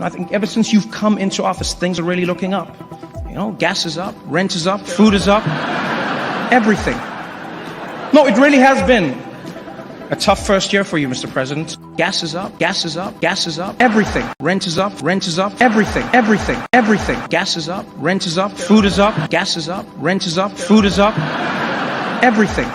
I think ever since you've come into office, things are really looking up. You know, gas is up, rent is up, food is up, everything. No, it really has been a tough first year for you, Mr. President. Gas is up, gas is up, gas is up, everything. Rent is up, everything, everything, everything. Gas is up, rent is up, food is up, gas is up, rent is up, food is up, everything.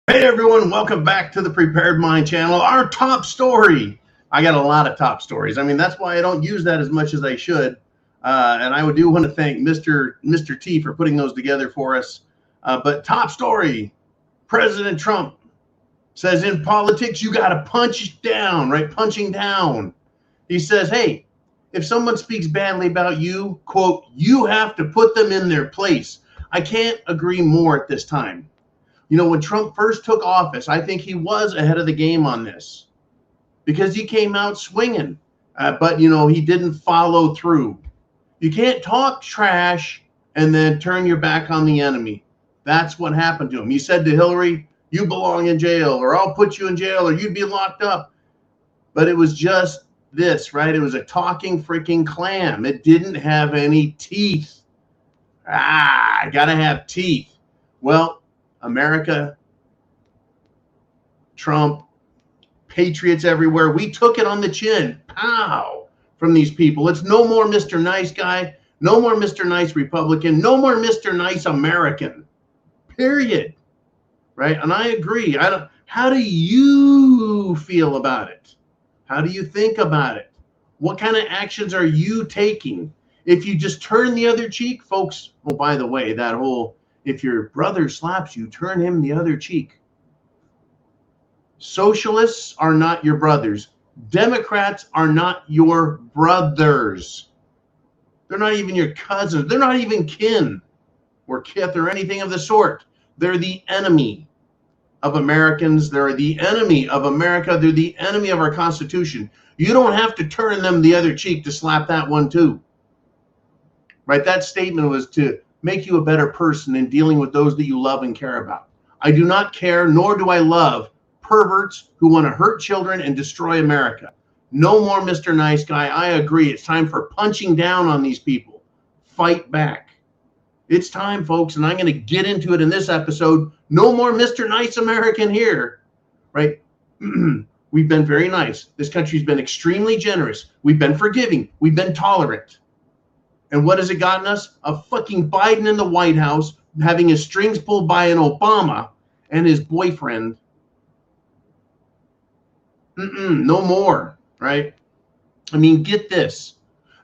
Hey everyone, welcome back to the Prepared Mind channel. Our top story. I got a lot of top stories. I mean, that's why I don't use that as much as I should. And I do want to thank Mr. T for putting those together for us. But top story, President Trump says in politics, you got to punch down, right? Punching down. He says, hey, if someone speaks badly about you, quote, you have to put them in their place. I can't agree more at this time. You know, when Trump first took office, I think he was ahead of the game on this because he came out swinging, but, you know, he didn't follow through. You can't talk trash and then turn your back on the enemy. That's what happened to him. He said to Hillary, you belong in jail, or I'll put you in jail, or you'd be locked up. But it was just this, right? It was a talking freaking clam. It didn't have any teeth. I gotta have teeth. Well, America, Trump, patriots everywhere, we took it on the chin, pow, from these people. It's no more Mr. Nice Guy, no more Mr. Nice Republican, no more Mr. Nice American, period, right? And I agree. How do you feel about it? How do you think about it? What kind of actions are you taking? If you just turn the other cheek, folks, oh, by the way, that whole, if your brother slaps you, turn him the other cheek. Socialists are not your brothers. Democrats are not your brothers. They're not even your cousins. They're not even kin or kith or anything of the sort. They're the enemy of Americans. They're the enemy of America. They're the enemy of our Constitution. You don't have to turn them the other cheek to slap that one too. Right? That statement was to make you a better person in dealing with those that you love and care about. I do not care, nor do I love perverts who want to hurt children and destroy America. No more Mr. Nice Guy. I agree. It's time for punching down on these people. Fight back. It's time, folks, and I'm going to get into it in this episode. No more Mr. Nice American here, right? We've been very nice. This country's been extremely generous. We've been forgiving. We've been tolerant. And what has it gotten us? A fucking Biden in the White House having his strings pulled by an Obama and his boyfriend. No more, right? I mean, get this.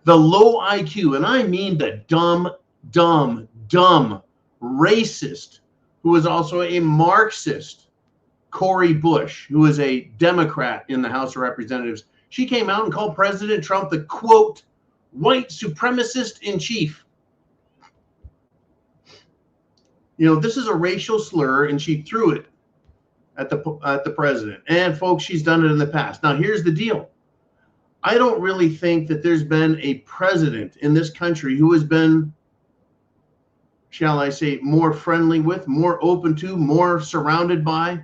The low IQ, and I mean the dumb, racist, who is also a Marxist, Cori Bush, who is a Democrat in the House of Representatives. She came out and called President Trump the, quote, white supremacist in chief. You know, this is a racial slur, and she threw it at the president. And folks, she's done it in the past. Now, here's the deal. I don't really think that there's been a president in this country who has been, shall I say, more friendly with, more open to, more surrounded by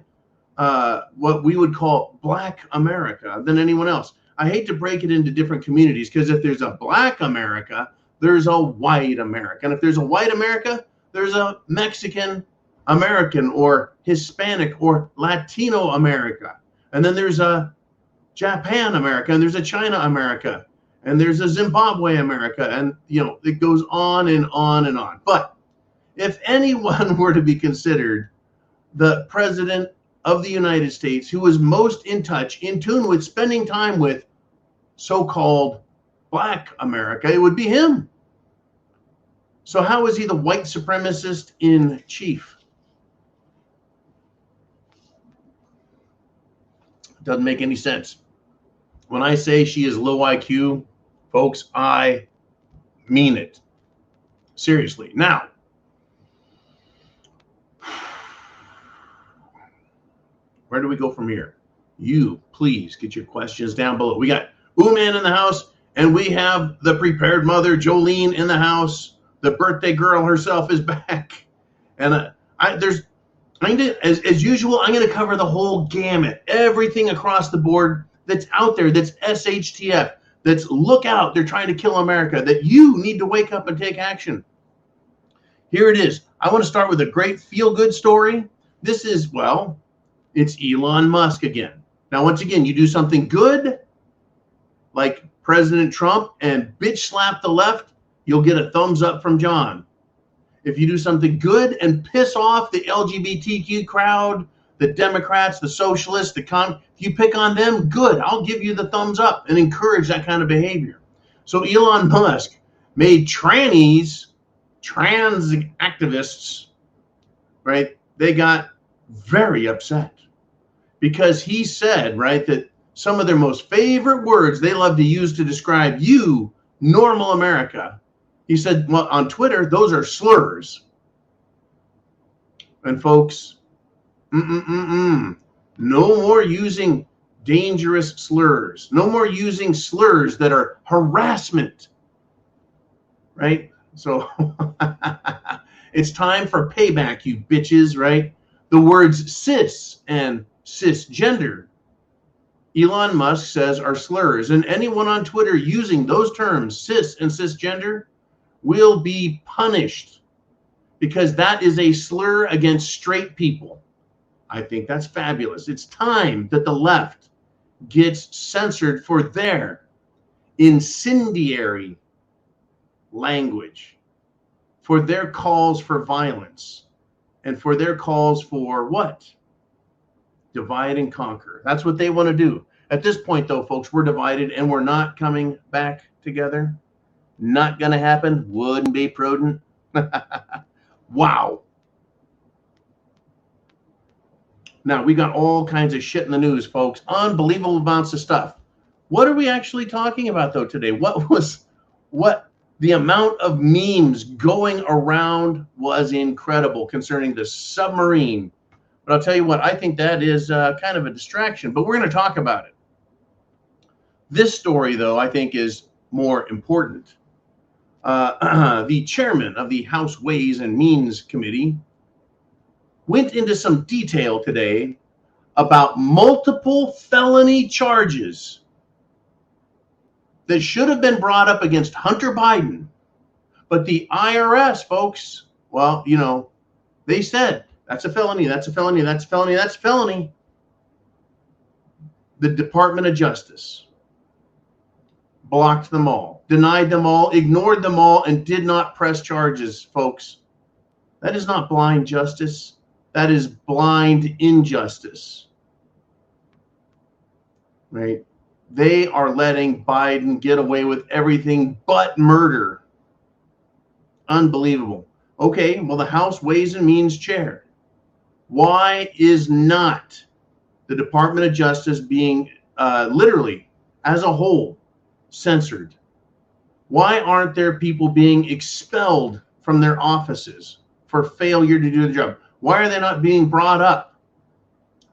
what we would call Black America than anyone else. I hate to break it into different communities, because if there's a Black America, there's a white America. And if there's a white America, there's a Mexican American or Hispanic or Latino America. And then there's a Japan America, and there's a China America, and there's a Zimbabwe America. And, you know, it goes on and on and on. But if anyone were to be considered the president of the United States who was most in touch, in tune with, spending time with so-called Black America, it would be him. So how is he the white supremacist in chief? Doesn't make any sense. When I say she is low IQ, folks, I mean it. Seriously. Now, where do we go from here? You, please get your questions down below. We got Ooman in the house, and we have the prepared mother, Jolene, in the house. The birthday girl herself is back. And as usual, I'm going to cover the whole gamut, everything across the board that's out there, that's SHTF, that's look out, they're trying to kill America, that you need to wake up and take action. Here it is. I want to start with a great feel-good story. This is, well, it's Elon Musk again. Now, once again, you do something good, like President Trump, and bitch slap the left, you'll get a thumbs up from John. If you do something good and piss off the LGBTQ crowd, the Democrats, the socialists, if you pick on them, good. I'll give you the thumbs up and encourage that kind of behavior. So Elon Musk made trans activists, right? They got very upset because he said, right, that some of their most favorite words they love to use to describe you, normal America. He said, well, on Twitter, those are slurs. And folks, no more using dangerous slurs. No more using slurs that are harassment, right? So it's time for payback, you bitches, right? The words cis and cisgender, Elon Musk says, are slurs. And anyone on Twitter using those terms, cis and cisgender, will be punished because that is a slur against straight people. I think that's fabulous. It's time that the left gets censored for their incendiary language, for their calls for violence, and for their calls for what? Divide and conquer. That's what they want to do. At this point, though, folks, we're divided and we're not coming back together. Not going to happen. Wouldn't be prudent. Wow. Now, we got all kinds of shit in the news, folks. Unbelievable amounts of stuff. What are we actually talking about, though, today? The amount of memes going around was incredible concerning the submarine. But I'll tell you what, I think that is kind of a distraction, but we're going to talk about it. This story, though, I think is more important. The chairman of the House Ways and Means Committee went into some detail today about multiple felony charges that should have been brought up against Hunter Biden. But the IRS, folks, well, you know, they said, that's a felony, that's a felony, that's a felony, that's a felony. The Department of Justice blocked them all, denied them all, ignored them all, and did not press charges, folks. That is not blind justice. That is blind injustice, right? They are letting Biden get away with everything but murder. Unbelievable. Okay, well, the House Ways and Means chair. Why is not the Department of Justice being literally, as a whole, censored? Why aren't there people being expelled from their offices for failure to do the job? Why are they not being brought up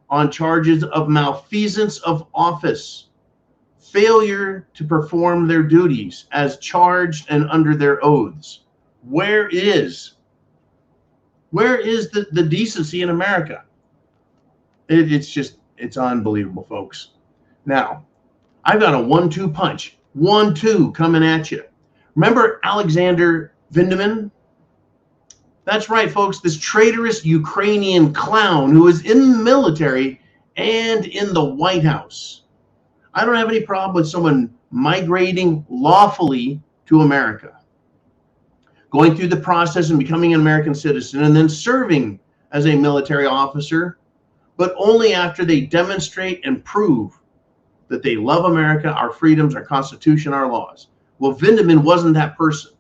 on charges of malfeasance of office, failure to perform their duties as charged and under their oaths? Where is the decency in America? It's unbelievable, folks. Now, I've got a 1-2 punch. 1-2 coming at you. Remember Alexander Vindman? That's right, folks. This traitorous Ukrainian clown who is in the military and in the White House. I don't have any problem with someone migrating lawfully to America, going through the process and becoming an American citizen, and then serving as a military officer, but only after they demonstrate and prove that they love America, our freedoms, our Constitution, our laws. Well, Vindman wasn't that person.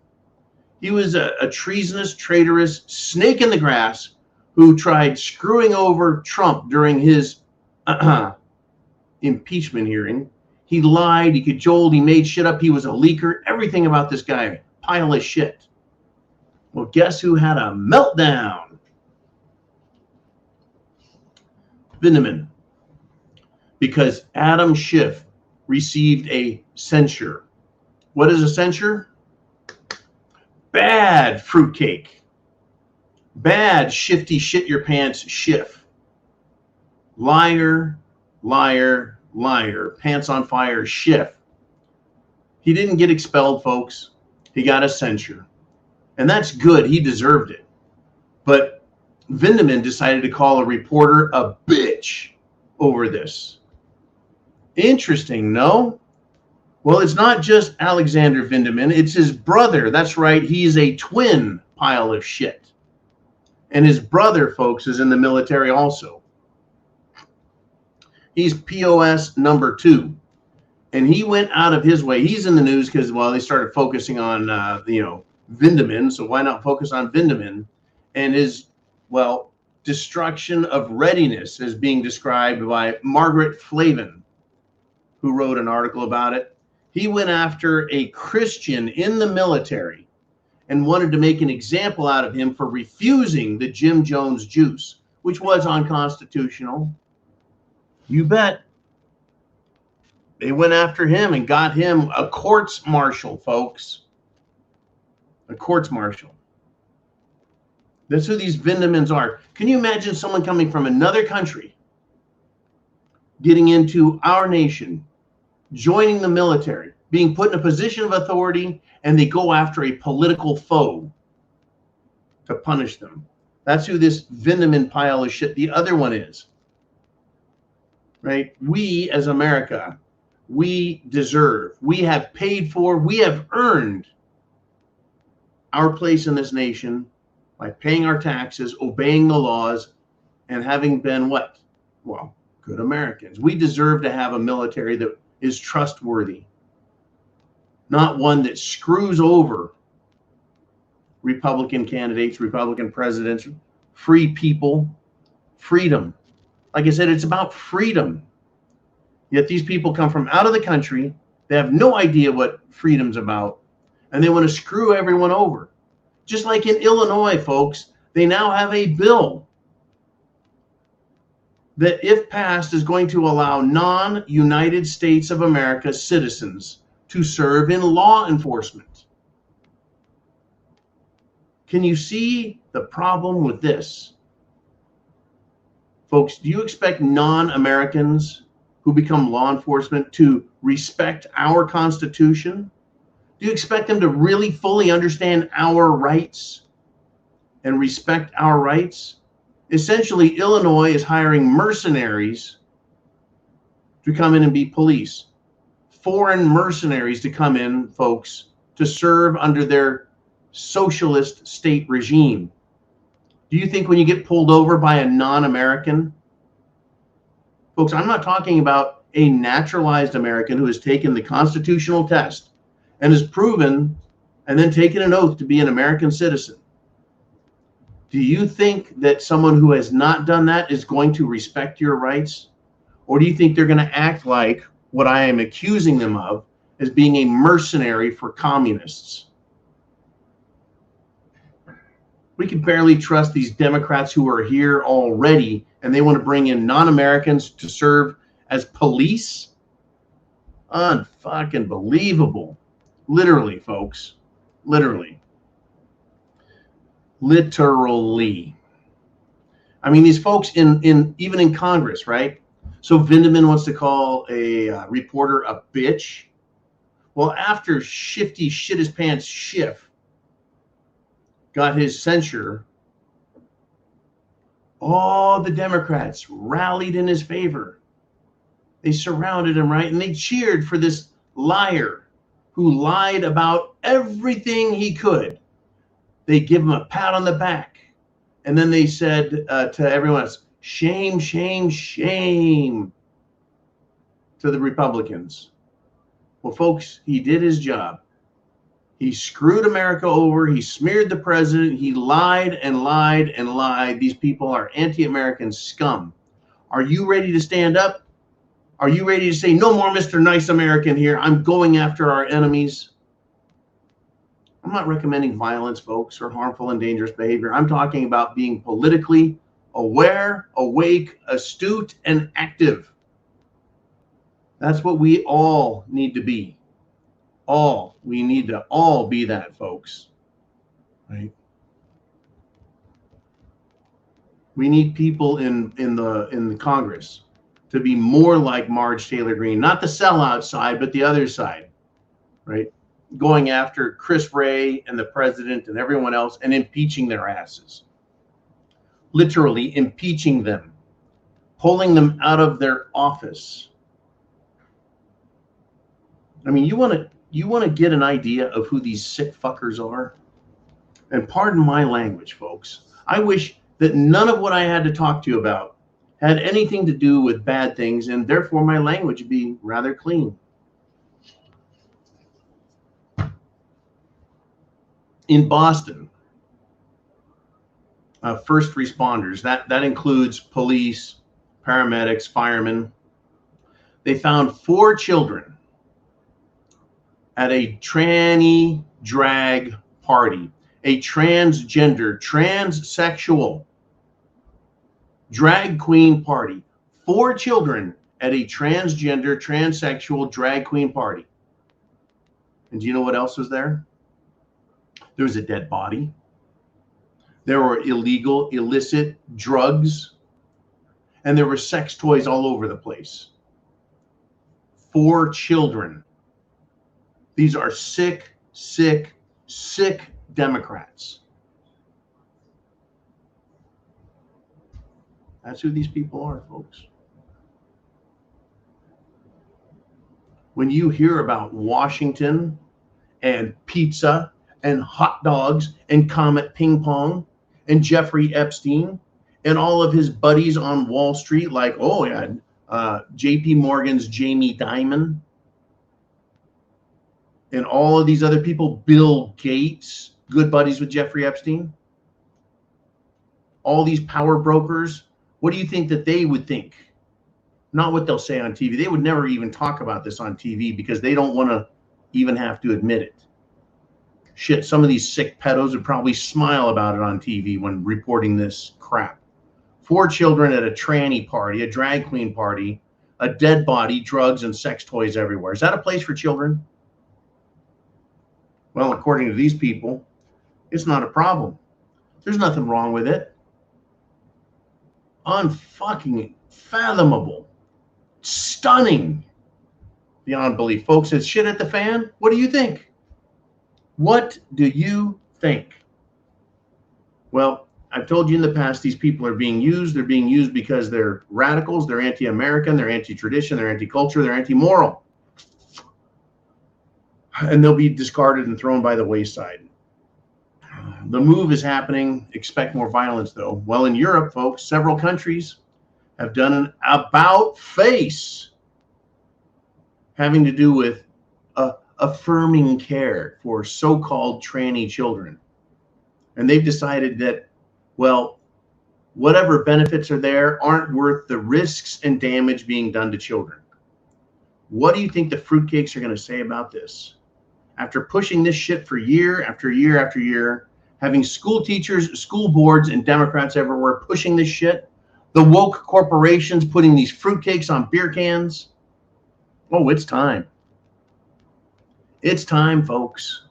He was a treasonous, traitorous snake in the grass who tried screwing over Trump during his impeachment hearing. He lied, he cajoled, he made shit up, he was a leaker, everything about this guy, pile of shit. Well, guess who had a meltdown? Vindman. Because Adam Schiff received a censure. What is a censure? Bad fruitcake. Bad, shifty, shit your pants, Schiff. Liar, liar, liar, pants on fire, Schiff. He didn't get expelled, folks. He got a censure. And that's good. He deserved it. But Vindeman decided to call a reporter a bitch over this. Interesting, no? Well, it's not just Alexander Vindeman. It's his brother. That's right. He's a twin pile of shit. And his brother, folks, is in the military also. He's POS number 2. And he went out of his way. He's in the news because, well, they started focusing on, Vindeman. So why not focus on Vindeman and his, well, destruction of readiness as being described by Margaret Flavin, who wrote an article about it. He went after a Christian in the military and wanted to make an example out of him for refusing the Jim Jones juice, which was unconstitutional. You bet. They went after him and got him a courts-martial, folks. A courts-martial. That's who these Vindemans are. Can you imagine someone coming from another country, getting into our nation, joining the military, being put in a position of authority, and they go after a political foe to punish them? That's who this Vindeman pile of shit, the other one, is. Right? We, as America, we deserve, we have paid for, we have earned our place in this nation by paying our taxes, obeying the laws, and having been what? Well, good Americans. We deserve to have a military that is trustworthy, not one that screws over Republican candidates, Republican presidents, free people, freedom. Like I said, it's about freedom. Yet these people come from out of the country. They have no idea what freedom's about, and they want to screw everyone over. Just like in Illinois, folks, they now have a bill that, if passed, is going to allow non-United States of America citizens to serve in law enforcement. Can you see the problem with this? Folks, do you expect non-Americans who become law enforcement to respect our Constitution? Do you expect them to really fully understand our rights and respect our rights? Essentially, Illinois is hiring mercenaries to come in and be police. Foreign mercenaries to come in, folks, to serve under their socialist state regime. Do you think when you get pulled over by a non-American, folks, I'm not talking about a naturalized American who has taken the constitutional test and has proven and then taken an oath to be an American citizen. Do you think that someone who has not done that is going to respect your rights? Or do you think they're going to act like what I am accusing them of as being a mercenary for communists? We can barely trust these Democrats who are here already, and they want to bring in non-Americans to serve as police? Unfucking believable. Literally, folks. Literally. Literally. I mean, these folks even in Congress, right? So Vindeman wants to call a reporter a bitch. Well, after shifty shit his pants Schiff got his censure, all the Democrats rallied in his favor. They surrounded him, right? And they cheered for this liar who lied about everything he could. They give him a pat on the back. And then they said to everyone else, shame, shame, shame to the Republicans. Well, folks, he did his job. He screwed America over. He smeared the president. He lied and lied and lied. These people are anti-American scum. Are you ready to stand up? Are you ready to say, no more Mr. Nice American here? I'm going after our enemies. I'm not recommending violence, folks, or harmful and dangerous behavior. I'm talking about being politically aware, awake, astute, and active. That's what we all need to be. We need to all be that, folks. Right? We need people in the Congress to be more like Marge Taylor Greene, not the sellout side, but the other side, right? Going after Chris Wray and the president and everyone else and impeaching their asses. Literally impeaching them, pulling them out of their office. I mean, you want to get an idea of who these sick fuckers are? And pardon my language, folks. I wish that none of what I had to talk to you about had anything to do with bad things, and therefore my language would be rather clean. In Boston, first responders, that includes police, paramedics, firemen, they found 4 children at a tranny drag party, a transgender, transsexual drag queen party. 4 children at a transgender, transsexual drag queen party. And do you know what else was there? There was a dead body. There were illegal, illicit drugs. And there were sex toys all over the place. 4 children. These are sick, sick, sick Democrats. That's who these people are, folks. When you hear about Washington and pizza and hot dogs and Comet Ping Pong and Jeffrey Epstein and all of his buddies on Wall Street, like, oh yeah, JP Morgan's Jamie Dimon and all of these other people, Bill Gates, good buddies with Jeffrey Epstein, all these power brokers, what do you think that they would think? Not what they'll say on TV. They would never even talk about this on TV because they don't want to even have to admit it. Shit, some of these sick pedos would probably smile about it on TV when reporting this crap. 4 children at a tranny party, a drag queen party, a dead body, drugs and sex toys everywhere. Is that a place for children? Well, according to these people, it's not a problem. There's nothing wrong with it. Unfucking fathomable. Stunning. Beyond belief. Folks, is shit at the fan? What do you think? What do you think? Well, I've told you in the past, these people are being used. They're being used because they're radicals, they're anti-American, they're anti-tradition, they're anti-culture, they're anti-moral. And they'll be discarded and thrown by the wayside. The move is happening. Expect more violence, though. Well, in Europe, folks, several countries have done an about-face having to do with affirming care for so-called tranny children. And they've decided that, well, whatever benefits are there aren't worth the risks and damage being done to children. What do you think the fruitcakes are going to say about this? After pushing this shit for year after year after year, having school teachers, school boards, and Democrats everywhere pushing this shit, the woke corporations putting these fruitcakes on beer cans. Oh, it's time. It's time, folks.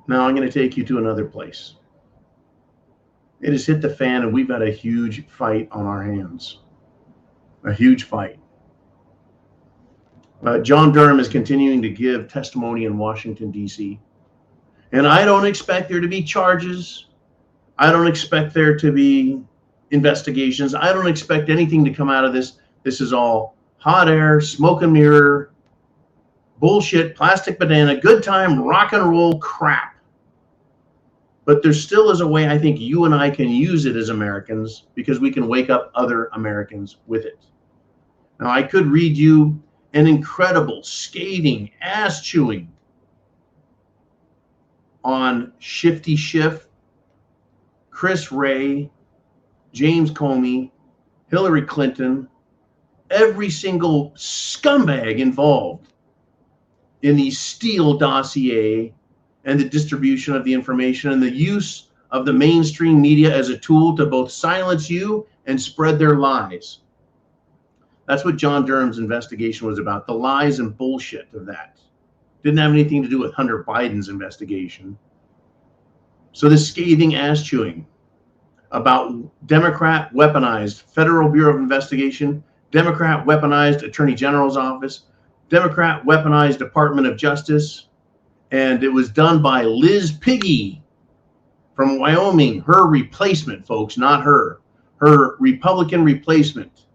Now I'm going to take you to another place. It has hit the fan, and we've got a huge fight on our hands. A huge fight. John Durham is continuing to give testimony in Washington, D.C. And I don't expect there to be charges. I don't expect there to be investigations. I don't expect anything to come out of this. This is all hot air, smoke and mirror, bullshit, plastic banana, good time, rock and roll crap. But there still is a way I think you and I can use it as Americans because we can wake up other Americans with it. Now, I could read you an incredible, scathing, ass-chewing on Shifty Schiff, Chris Wray, James Comey, Hillary Clinton, every single scumbag involved in the Steele dossier and the distribution of the information and the use of the mainstream media as a tool to both silence you and spread their lies. That's what John Durham's investigation was about, the lies and bullshit of that. Didn't have anything to do with Hunter Biden's investigation. So this scathing ass chewing about Democrat weaponized Federal Bureau of Investigation, Democrat weaponized Attorney General's office, Democrat weaponized Department of Justice, and it was done by Liz Piggy from Wyoming. Her replacement, folks, not her. Her Republican replacement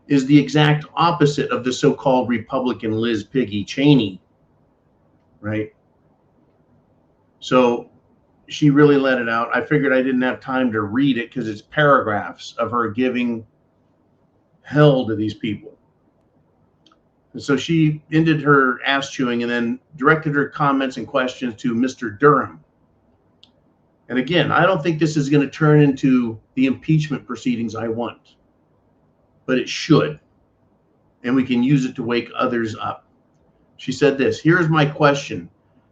is the exact opposite of the so-called Republican Liz Piggy Cheney, right? So she really let it out. I figured I didn't have time to read it because it's paragraphs of her giving hell to these people. And so she ended her ass chewing and then directed her comments and questions to Mr. Durham. And again, I don't think this is going to turn into the impeachment proceedings I want, but it should. And we can use it to wake others up. She said this: here's my question.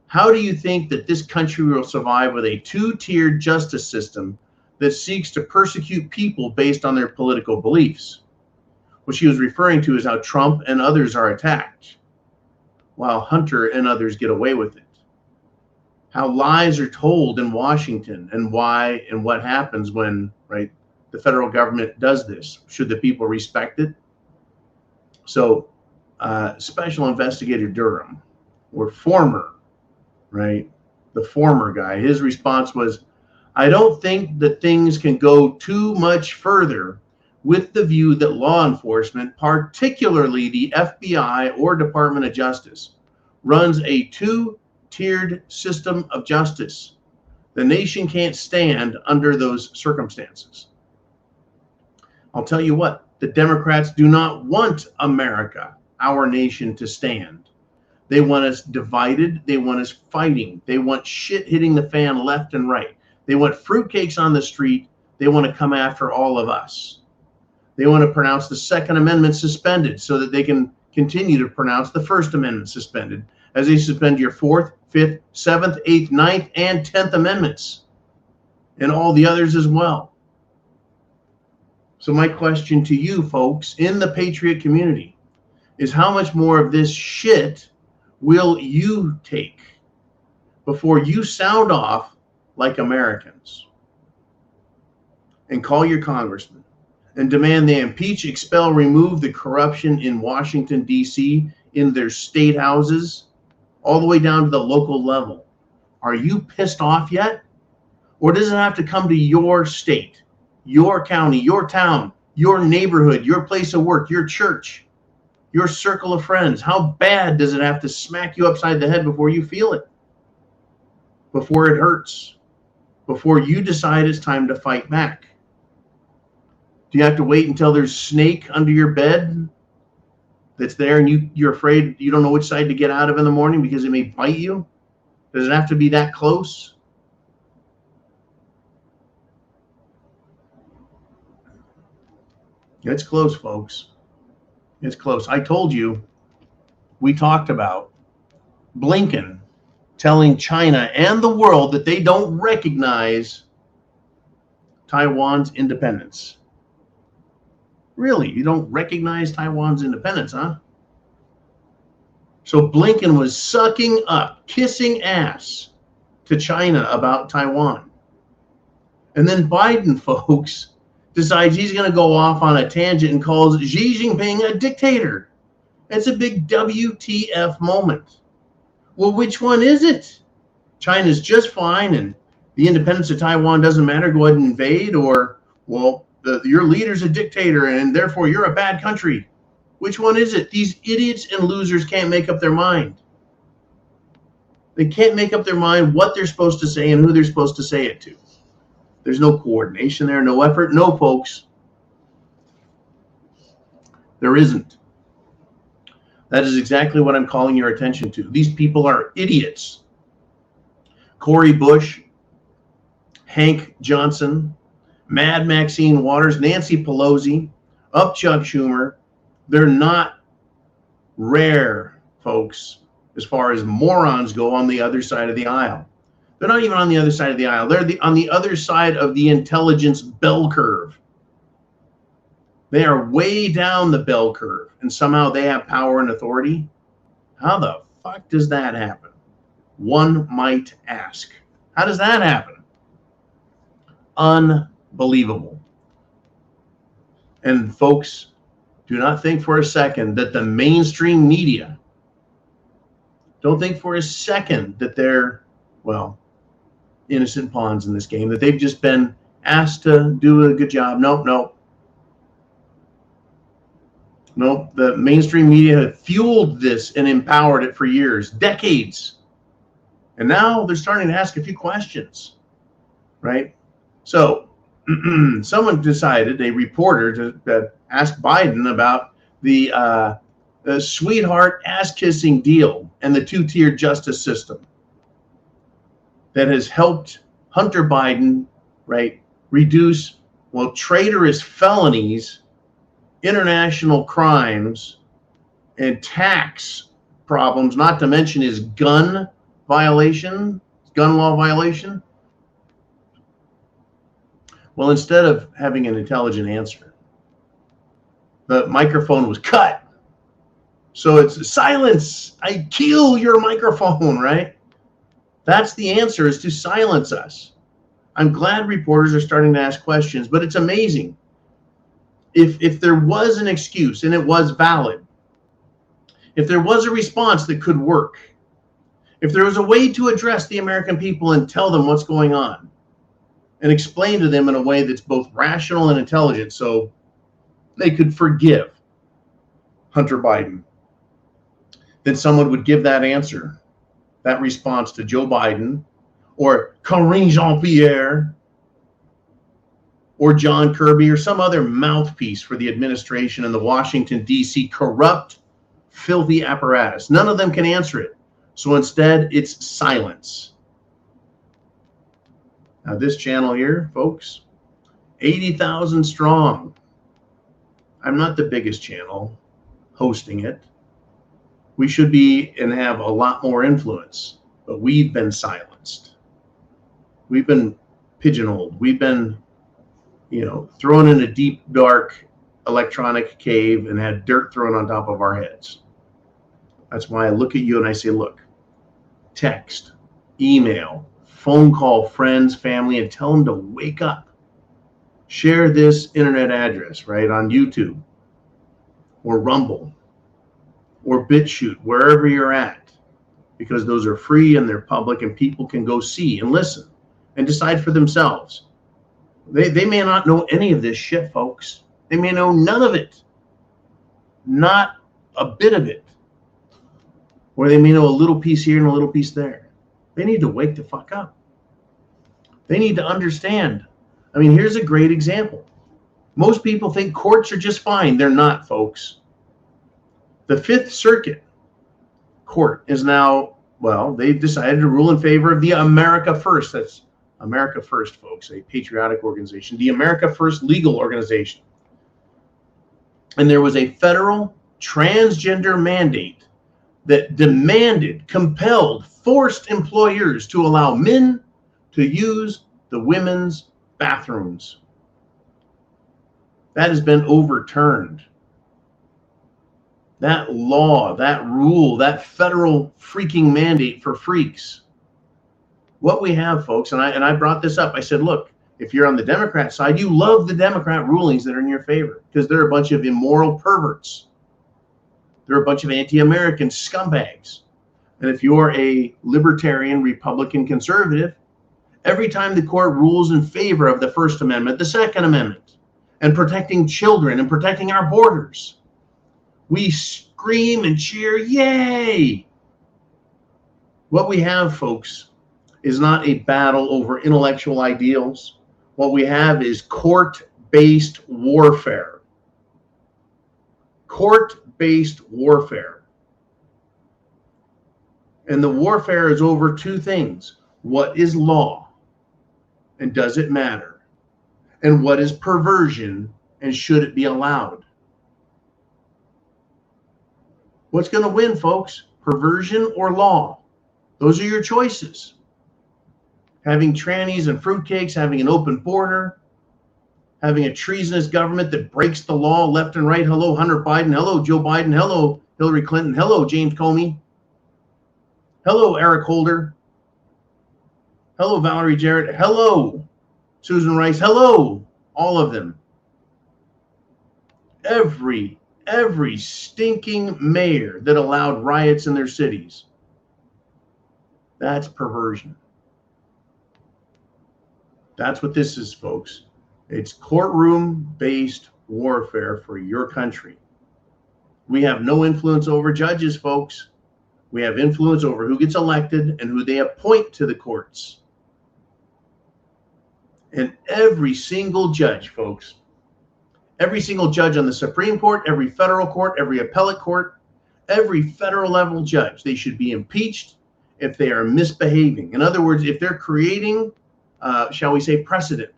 How do you think that this country will survive with a two-tiered justice system that seeks to persecute people based on their political beliefs? What she was referring to is how Trump and others are attacked, while Hunter and others get away with it. How lies are told in Washington, and why and what happens when, right, the federal government does this. Should the people respect it? So, Special Investigator Durham, or former, right, the former guy, his response was, I don't think that things can go too much further with the view that law enforcement, particularly the FBI or Department of Justice, runs a two-tiered system of justice. The nation can't stand under those circumstances. I'll tell you what, the Democrats do not want America, our nation, to stand. They want us divided. They want us fighting. They want shit hitting the fan left and right. They want fruitcakes on the street. They want to come after all of us. They want to pronounce the Second Amendment suspended so that they can continue to pronounce the First Amendment suspended, as they suspend your Fourth, Fifth, Seventh, Eighth, Ninth, and 10th Amendments, and all the others as well. So my question to you folks in the Patriot community is, how much more of this shit will you take before you sound off like Americans and call your congressman and demand they impeach, expel, remove the corruption in Washington, D.C., in their state houses, all the way down to the local level? Are you pissed off yet? Or does it have to come to your state, your county, your town, your neighborhood, your place of work, your church, your circle of friends? How bad does it have to smack you upside the head before you feel it? Before it hurts? Before you decide it's time to fight back? Do you have to wait until there's snake under your bed that's there and you're afraid you don't know which side to get out of in the morning because it may bite you? Does it have to be that close? It's close, folks. It's close. I told you, we talked about Blinken telling China and the world that they don't recognize Taiwan's independence. Really? You don't recognize Taiwan's independence, huh? So Blinken was sucking up, kissing ass to China about Taiwan. And then Biden, folks, decides he's going to go off on a tangent and calls Xi Jinping a dictator. It's a big WTF moment. Well, which one is it? China's just fine and the independence of Taiwan doesn't matter, go ahead and invade, or, well, your leader's a dictator and therefore you're a bad country. Which one is it? These idiots and losers can't make up their mind. They can't make up their mind what they're supposed to say and who they're supposed to say it to. There's no coordination there, no effort. No, folks. There isn't. That is exactly what I'm calling your attention to. These people are idiots. Cori Bush, Hank Johnson, Mad Maxine Waters, Nancy Pelosi, up Chuck Schumer. They're not rare, folks, as far as morons go on the other side of the aisle. They're not even on the other side of the aisle. They're on the other side of the intelligence bell curve. They are way down the bell curve, and somehow they have power and authority. How the fuck does that happen? One might ask. How does that happen? unbelievable. And folks, do not think for a second that the mainstream media, don't think for a second that they're, well, innocent pawns in this game, that they've just been asked to do a good job. Nope. The mainstream media have fueled this and empowered it for years, decades. And now they're starting to ask a few questions, right? So someone decided, a reporter, to ask Biden about the sweetheart ass-kissing deal and the two-tier justice system that has helped Hunter Biden, right, reduce, well, traitorous felonies, international crimes, and tax problems, not to mention his gun law violation. Well, instead of having an intelligent answer, the microphone was cut. So it's silence. I kill your microphone, right? That's the answer, is to silence us. I'm glad reporters are starting to ask questions, but it's amazing. If there was an excuse and it was valid, if there was a response that could work, if there was a way to address the American people and tell them what's going on and explain to them in a way that's both rational and intelligent so they could forgive Hunter Biden, then someone would give that answer, that response to Joe Biden or Karine Jean-Pierre or John Kirby or some other mouthpiece for the administration and the Washington, D.C. corrupt, filthy apparatus. None of them can answer it. So instead, it's silence. Now, this channel here, folks, 80,000 strong. I'm not the biggest channel hosting it. We should be and have a lot more influence, but we've been silenced. We've been pigeonholed. We've been, thrown in a deep, dark electronic cave and had dirt thrown on top of our heads. That's why I look at you and I say, look, text, email, phone call friends, family, and tell them to wake up. Share this internet address, right, on YouTube or Rumble or BitChute, wherever you're at, because those are free and they're public and people can go see and listen and decide for themselves. They may not know any of this shit, folks. They may know none of it, not a bit of it. Or they may know a little piece here and a little piece there. They need to wake the fuck up. They need to understand. I mean, here's a great example. Most people think courts are just fine. They're not, folks. The Fifth Circuit Court is now, well, they've decided to rule in favor of the America First. That's America First, folks, a patriotic organization. The America First legal organization. And there was a federal transgender mandate that demanded, compelled, forced employers to allow men to use the women's bathrooms. That has been overturned. That law, that rule, that federal freaking mandate for freaks. What we have, folks, and I brought this up. I said, look, if you're on the Democrat side, you love the Democrat rulings that are in your favor because they're a bunch of immoral perverts. They're a bunch of anti-American scumbags. And if you're a libertarian, Republican, conservative, every time the court rules in favor of the First Amendment, the Second Amendment, and protecting children and protecting our borders, we scream and cheer, yay! What we have, folks, is not a battle over intellectual ideals. What we have is court-based warfare. Court-based warfare. And the warfare is over two things. What is law? And does it matter? And what is perversion? And should it be allowed? What's going to win, folks? Perversion or law? Those are your choices. Having trannies and fruitcakes, having an open border, having a treasonous government that breaks the law left and right. Hello, Hunter Biden. Hello, Joe Biden. Hello, Hillary Clinton. Hello, James Comey. Hello, Eric Holder. Hello, Valerie Jarrett. Hello, Susan Rice, hello, all of them. Every stinking mayor that allowed riots in their cities. That's perversion. That's what this is, folks. It's courtroom-based warfare for your country. We have no influence over judges, folks. We have influence over who gets elected and who they appoint to the courts. And every single judge, folks, every single judge on the Supreme Court, every federal court, every appellate court, every federal level judge, they should be impeached if they are misbehaving. In other words, if they're creating, shall we say, precedent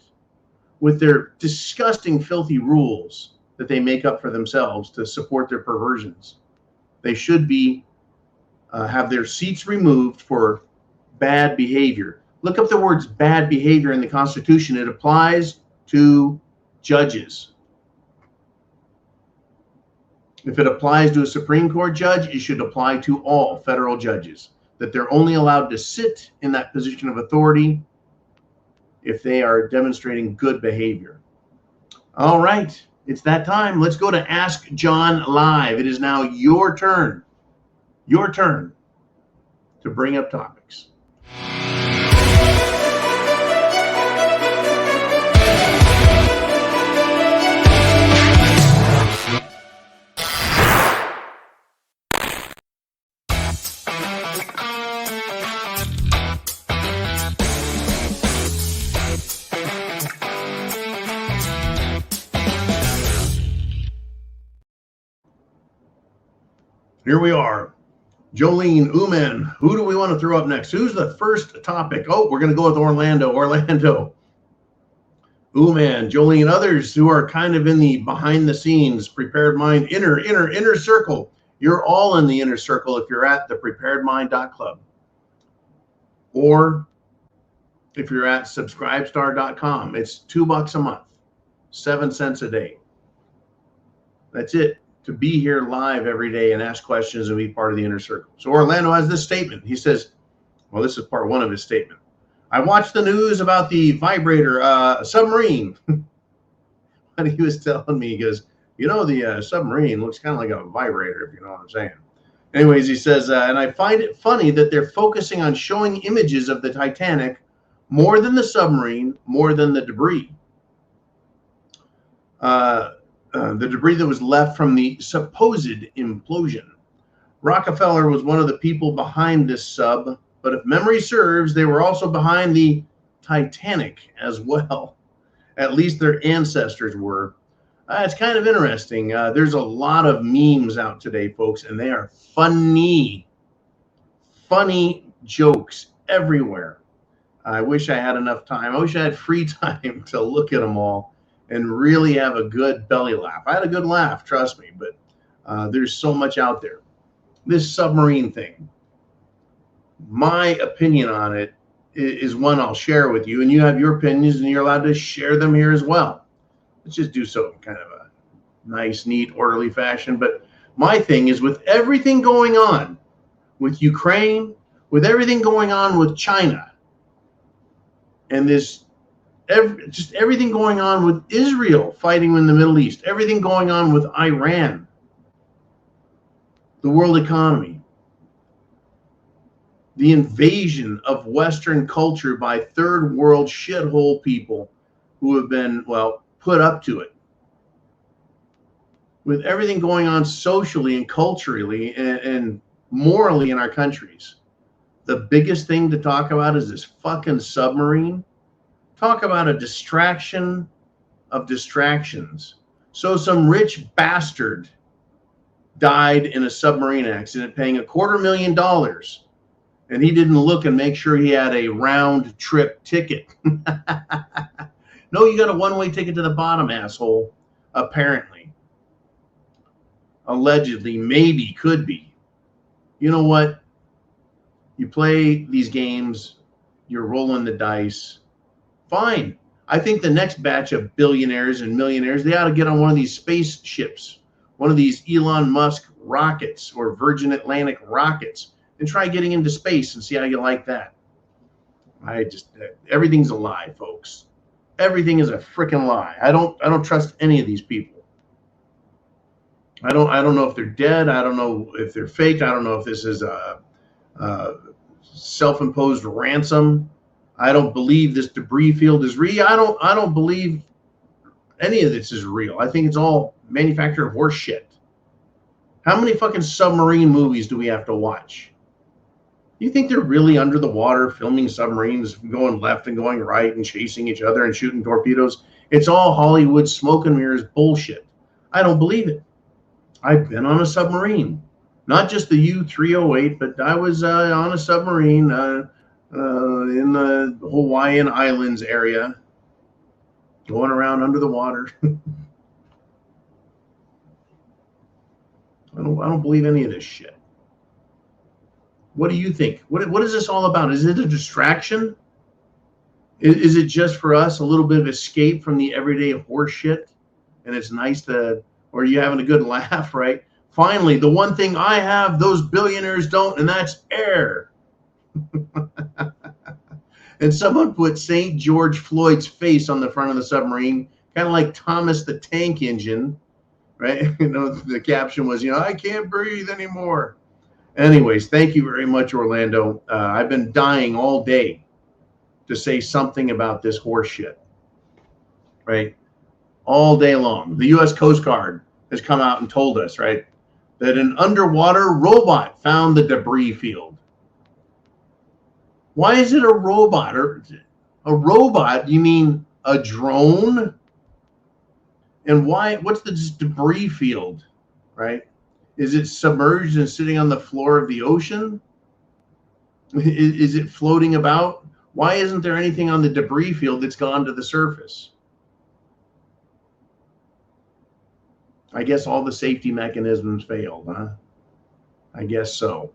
with their disgusting, filthy rules that they make up for themselves to support their perversions, they should be have their seats removed for bad behavior. Look up the words bad behavior in the Constitution. It applies to judges. If it applies to a Supreme Court judge, it should apply to all federal judges, that they're only allowed to sit in that position of authority if they are demonstrating good behavior. All right, it's that time. Let's go to Ask John Live. It is now your turn to bring up topics. Here we are. Jolene, Uman, who do we want to throw up next? Who's the first topic? Oh, we're going to go with Orlando. Uman, Jolene, others who are kind of in the behind the scenes, prepared mind, inner circle. You're all in the inner circle if you're at thepreparedmind.club. Or if you're at subscribestar.com, it's $2 a month, 7 cents a day. That's it. To be here live every day and ask questions and be part of the inner circle. So Orlando has this statement. He says, well, this is part one of his statement. I watched the news about the vibrator submarine. And he was telling me, he goes, you know, the submarine looks kind of like a vibrator, if you know what I'm saying. Anyways, he says, and I find it funny that they're focusing on showing images of the Titanic more than the submarine, more than the debris. The debris that was left from the supposed implosion. Rockefeller was one of the people behind this sub, but if memory serves, they were also behind the Titanic as well. At least their ancestors were. It's kind of interesting. There's a lot of memes out today, folks, and they are funny jokes everywhere. I wish I had enough time. I wish I had free time to look at them all and really have a good belly laugh. I had a good laugh, trust me, but there's so much out there. This submarine thing, my opinion on it is one I'll share with you, and you have your opinions, and you're allowed to share them here as well. Let's just do so in kind of a nice, neat, orderly fashion. But my thing is, with everything going on with Ukraine, with everything going on with China, and this just everything going on with Israel fighting in the Middle East, everything going on with Iran, the world economy, the invasion of Western culture by third world shithole people who have been, well, put up to it. With everything going on socially and culturally and morally in our countries, the biggest thing to talk about is this fucking submarine. Talk about a distraction of distractions. So some rich bastard died in a submarine accident paying $250,000, and he didn't look and make sure he had a round trip ticket. No, you got a one-way ticket to the bottom, asshole. Apparently. Allegedly, maybe, could be. You know what? You play these games, you're rolling the dice. Fine. I think the next batch of billionaires and millionaires, they ought to get on one of these spaceships, one of these Elon Musk rockets or Virgin Atlantic rockets, and try getting into space and see how you like that. Everything's a lie, folks. everything is a freaking lie. I don't trust any of these people. I don't know if they're dead. I don't know if they're fake. I don't know if this is a self-imposed ransom. I don't believe this debris field is real. I don't believe any of this is real. I think it's all manufactured horse shit. How many fucking submarine movies do we have to watch? You think they're really under the water filming submarines going left and going right and chasing each other and shooting torpedoes? It's all Hollywood smoke and mirrors bullshit. I don't believe it. I've been on a submarine, not just the U-308, but I was on a submarine in the Hawaiian Islands area, going around under the water. I don't believe any of this shit. What do you think? What is this all about? Is it a distraction? Is it just for us a little bit of escape from the everyday horse shit? And it's nice to, or are you having a good laugh, right? Finally, the one thing I have, those billionaires don't, and that's air. And someone put St. George Floyd's face on the front of the submarine, kind of like Thomas the Tank Engine, right? You know, the caption was, I can't breathe anymore. Anyways, thank you very much, Orlando. I've been dying all day to say something about this horse shit, right? All day long. The U.S. Coast Guard has come out and told us, right, that an underwater robot found the debris field. Why is it a robot? Or a robot, you mean a drone? And why? What's the debris field, right? Is it submerged and sitting on the floor of the ocean? Is it floating about? Why isn't there anything on the debris field that's gone to the surface? I guess all the safety mechanisms failed, huh? I guess so.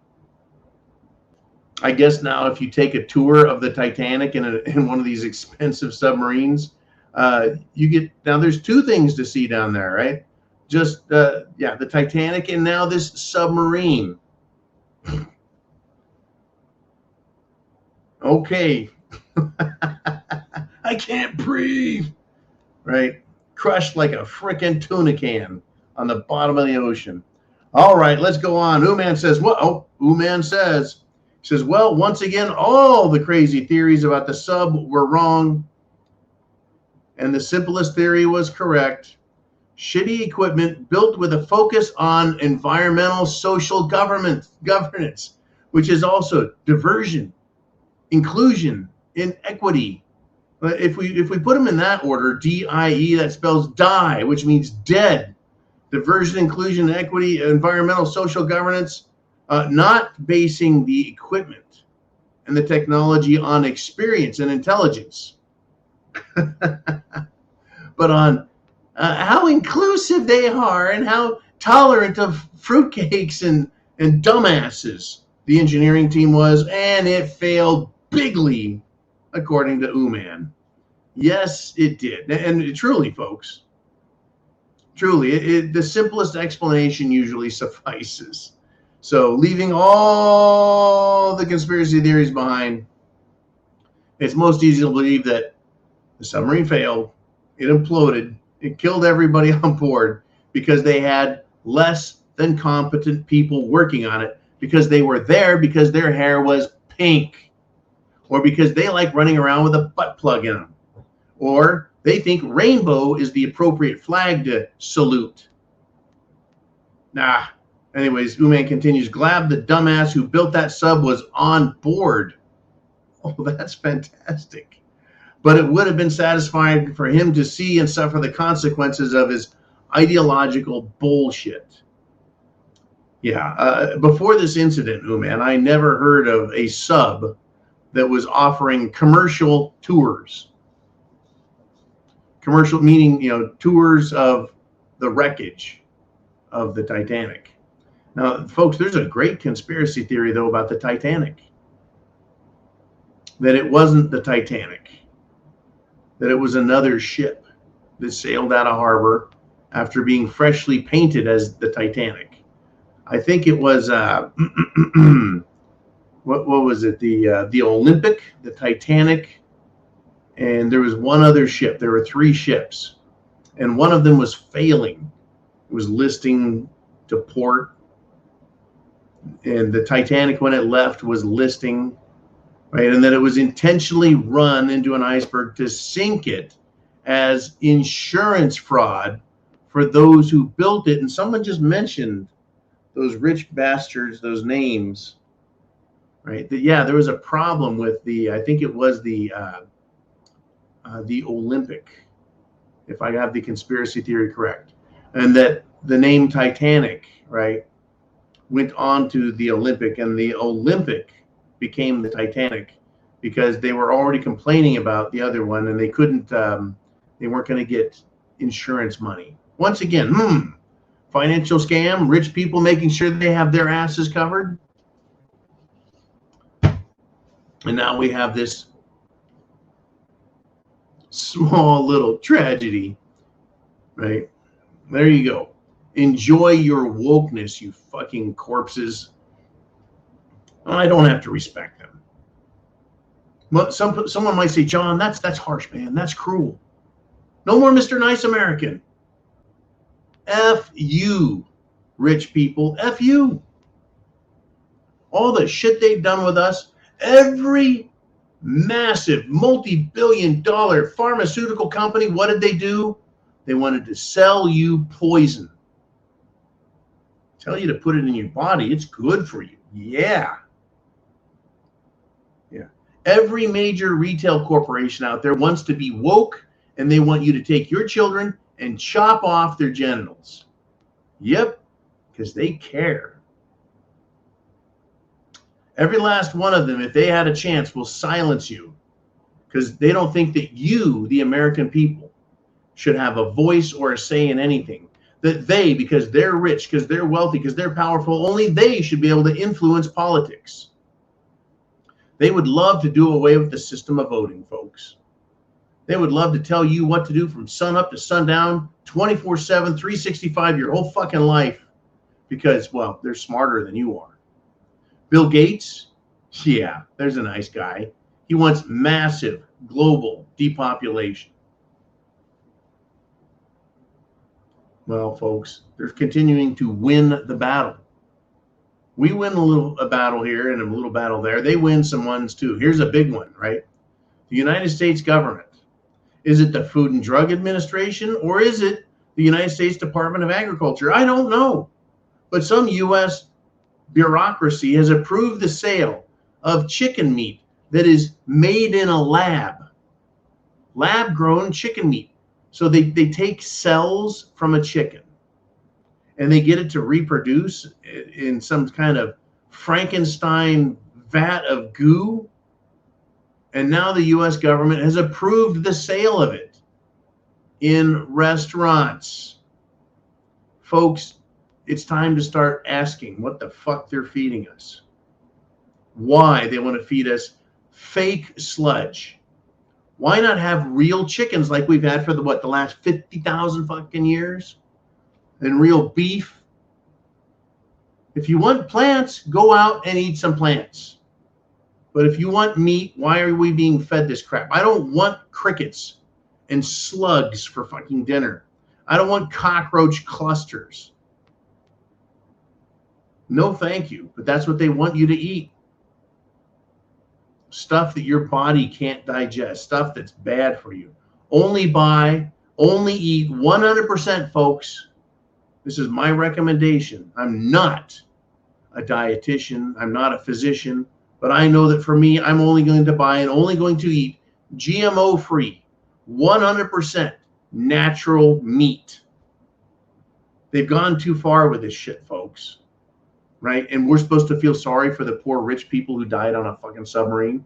I guess now if you take a tour of the Titanic in one of these expensive submarines, you get, now there's two things to see down there, right? Just, the Titanic and now this submarine. Okay. I can't breathe, right? Crushed like a frickin' tuna can on the bottom of the ocean. All right, let's go on. Uman says, Uman says, well, once again, all the crazy theories about the sub were wrong, and the simplest theory was correct. Shitty equipment built with a focus on environmental social governance, which is also diversion, inclusion, inequity. If we put them in that order, DIE, that spells die, which means dead. Diversion, inclusion, equity, environmental social governance, not basing the equipment and the technology on experience and intelligence, but on how inclusive they are and how tolerant of fruitcakes and dumbasses the engineering team was, and it failed bigly, according to Uman. Yes, it did. And truly, folks, truly, the simplest explanation usually suffices. So leaving all the conspiracy theories behind, it's most easy to believe that the submarine failed, it imploded, it killed everybody on board because they had less than competent people working on it, because they were there because their hair was pink, or because they like running around with a butt plug in them, or they think rainbow is the appropriate flag to salute. Nah. Anyways, Uman continues, glad the dumbass who built that sub was on board. Oh, that's fantastic. But it would have been satisfying for him to see and suffer the consequences of his ideological bullshit. Yeah, before this incident, Uman, I never heard of a sub that was offering commercial tours. Commercial meaning, tours of the wreckage of the Titanic. Now, folks, there's a great conspiracy theory, though, about the Titanic. That it wasn't the Titanic. That it was another ship that sailed out of harbor after being freshly painted as the Titanic. I think it was, what was it? The Olympic, the Titanic, and there was one other ship. There were 3 ships, and one of them was failing. It was listing to port, and the Titanic, when it left, was listing, right? And that it was intentionally run into an iceberg to sink it as insurance fraud for those who built it. And someone just mentioned those rich bastards, those names, right? That, yeah, there was a problem with the, I think it was the Olympic, if I have the conspiracy theory correct, and that the name Titanic, right, went on to the Olympic, and the Olympic became the Titanic because they were already complaining about the other one, and they couldn't, they weren't going to get insurance money. Once again, financial scam, rich people making sure they have their asses covered. And now we have this small little tragedy, right? There you go. Enjoy your wokeness, you fucking corpses. I don't have to respect them. Well, someone might say, John, that's harsh, man. That's cruel. No more Mr. Nice American. F you, rich people. F you. All the shit they've done with us. Every massive multi-billion-dollar pharmaceutical company, what did they do? They wanted to sell you poison. Tell you to put it in your body. It's good for you. Yeah. Yeah. Every major retail corporation out there wants to be woke, and they want you to take your children and chop off their genitals. Yep, because they care. Every last one of them, if they had a chance, will silence you because they don't think that you, the American people, should have a voice or a say in anything. That they, because they're rich, because they're wealthy, because they're powerful, only they should be able to influence politics. They would love to do away with the system of voting, folks. They would love to tell you what to do from sun up to sundown, 24/7, 365, your whole fucking life, because, well, they're smarter than you are. Bill Gates, yeah, there's a nice guy. He wants massive global depopulation. Well, folks, they're continuing to win the battle. We win a battle here and a little battle there. They win some ones too. Here's a big one, right? The United States government. Is it the Food and Drug Administration, or is it the United States Department of Agriculture? I don't know. But some U.S. bureaucracy has approved the sale of chicken meat that is made in a lab-grown chicken meat. So they take cells from a chicken and they get it to reproduce in some kind of Frankenstein vat of goo. And now the U.S. government has approved the sale of it in restaurants. Folks, it's time to start asking what the fuck they're feeding us. Why they want to feed us fake sludge. Why not have real chickens like we've had for the last 50,000 fucking years? And real beef. If you want plants, go out and eat some plants. But if you want meat, why are we being fed this crap? I don't want crickets and slugs for fucking dinner. I don't want cockroach clusters. No, thank you. But that's what they want you to eat. Stuff that your body can't digest. Stuff that's bad for you. Only eat 100%, folks. This is my recommendation. I'm not a dietitian. I'm not a physician. But I know that for me, I'm only going to buy and only going to eat GMO-free, 100% natural meat. They've gone too far with this shit, folks. Right? And we're supposed to feel sorry for the poor rich people who died on a fucking submarine.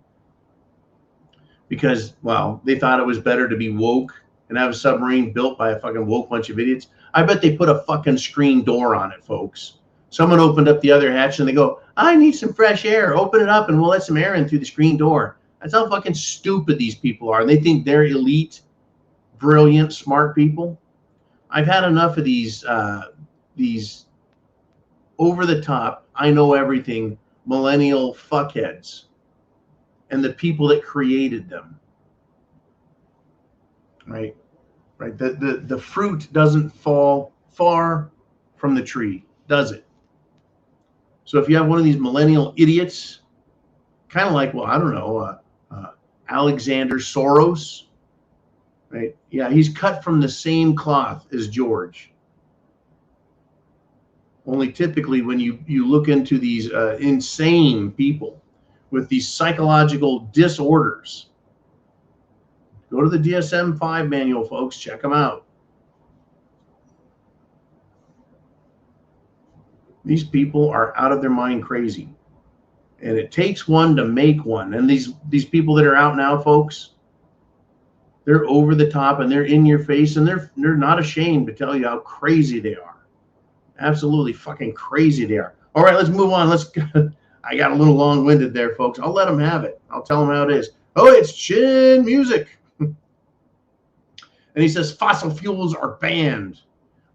Because, well, they thought it was better to be woke and have a submarine built by a fucking woke bunch of idiots. I bet they put a fucking screen door on it, folks. Someone opened up the other hatch and they go, I need some fresh air. Open it up and we'll let some air in through the screen door. That's how fucking stupid these people are. They think they're elite, brilliant, smart people. I've had enough of these over the top, I know everything, millennial fuckheads and the people that created them. right? Right. The fruit doesn't fall far from the tree, does it? So if you have one of these millennial idiots, kind of like, well, I don't know, Alexander Soros, right? Yeah, he's cut from the same cloth as George. Only typically when you look into these insane people with these psychological disorders, go to the DSM-5 manual, folks. Check them out. These people are out of their mind crazy. And it takes one to make one. And these people that are out now, folks, they're over the top and they're in your face and they're not ashamed to tell you how crazy they are. Absolutely fucking crazy they are. All right, let's move on. I got a little long-winded there, folks. I'll let them have it. I'll tell them how it is. Oh, it's chin music. And he says fossil fuels are banned.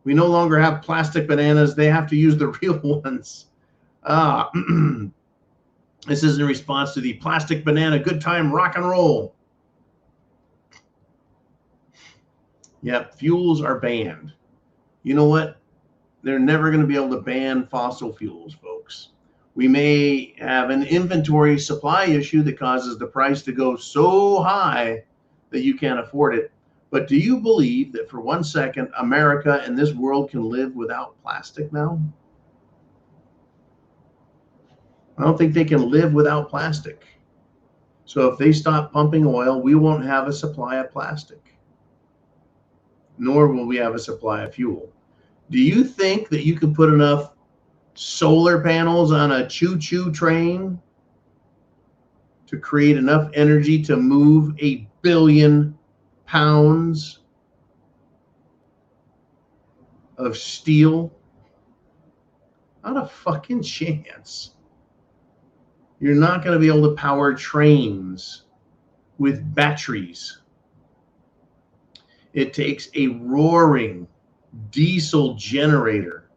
We no longer have plastic bananas. They have to use the real ones. This is in response to the plastic banana good time rock and roll. Yep, fuels are banned. You know what? They're never going to be able to ban fossil fuels, folks. We may have an inventory supply issue that causes the price to go so high that you can't afford it. But do you believe that for 1 second, America and this world can live without plastic now? I don't think they can live without plastic. So if they stop pumping oil, we won't have a supply of plastic, nor will we have a supply of fuel. Do you think that you can put enough solar panels on a choo-choo train to create enough energy to move 1 billion pounds of steel? Not a fucking chance. You're not going to be able to power trains with batteries. It takes a roaring diesel generator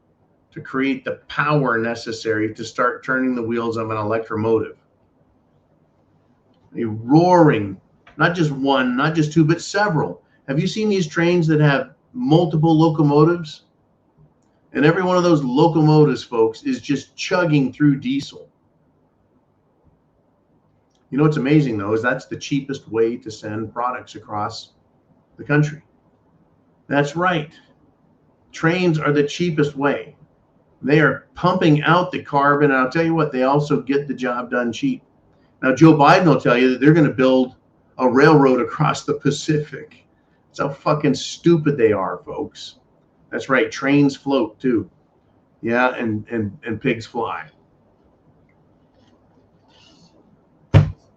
to create the power necessary to start turning the wheels of an electromotive. A roaring, not just one, not just two, but several. Have you seen these trains that have multiple locomotives? And every one of those locomotives, folks, is just chugging through diesel. You know what's amazing, though, is that's the cheapest way to send products across the country. That's right. Trains are the cheapest way. They are pumping out the carbon, and I'll tell you what, they also get the job done cheap. Now, Joe Biden will tell you that they're going to build a railroad across the Pacific. That's how fucking stupid they are, folks. That's right, trains float too. Yeah, and pigs fly.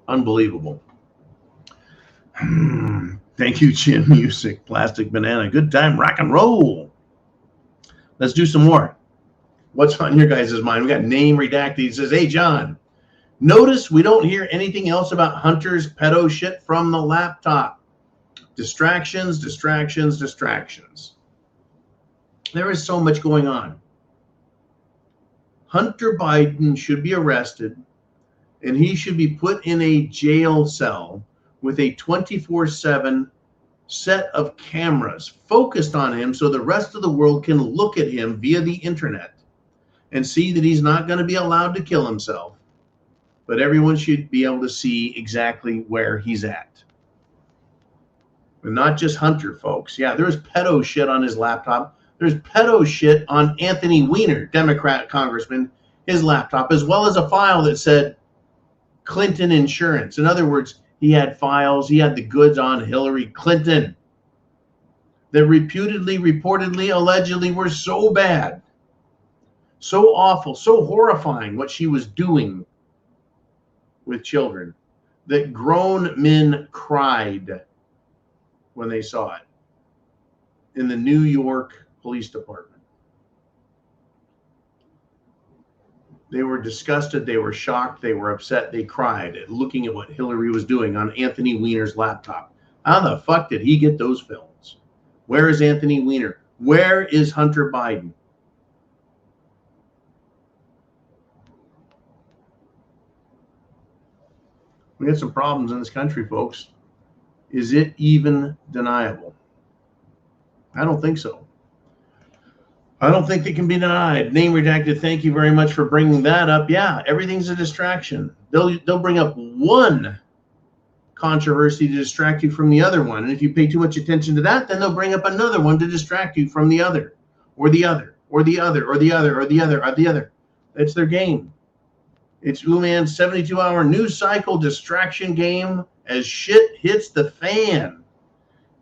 Unbelievable. Thank you, Chin Music, Plastic Banana. Good time, rock and roll. Let's do some more. What's on your guys' mind? We got name redacted. He says, hey, John, notice we don't hear anything else about Hunter's pedo shit from the laptop. Distractions, distractions, distractions. There is so much going on. Hunter Biden should be arrested, and he should be put in a jail cell with a 24/7 set of cameras focused on him so the rest of the world can look at him via the internet and see that he's not going to be allowed to kill himself, but everyone should be able to see exactly where he's at. But not just Hunter, folks. Yeah, there's pedo shit on his laptop. There's pedo shit on Anthony Weiner, Democrat congressman, his laptop, as well as a file that said Clinton insurance. In other words, he had files, he had the goods on Hillary Clinton that reputedly, reportedly, allegedly were so bad, so awful, so horrifying what she was doing with children that grown men cried when they saw it in the New York Police Department. They were disgusted, they were shocked, they were upset, they cried at looking at what Hillary was doing on Anthony Weiner's laptop. How the fuck did he get those films? Where is Anthony Weiner? Where is Hunter Biden? We got some problems in this country, folks. Is it even deniable? I don't think so. I don't think it can be denied. Name redacted. Thank you very much for bringing that up. Yeah, everything's a distraction. They'll bring up one controversy to distract you from the other one. And if you pay too much attention to that, then they'll bring up another one to distract you from the other, or the other, or the other, or the other, or the other, or the other. That's their game. It's Uman's 72-hour news cycle distraction game as shit hits the fan.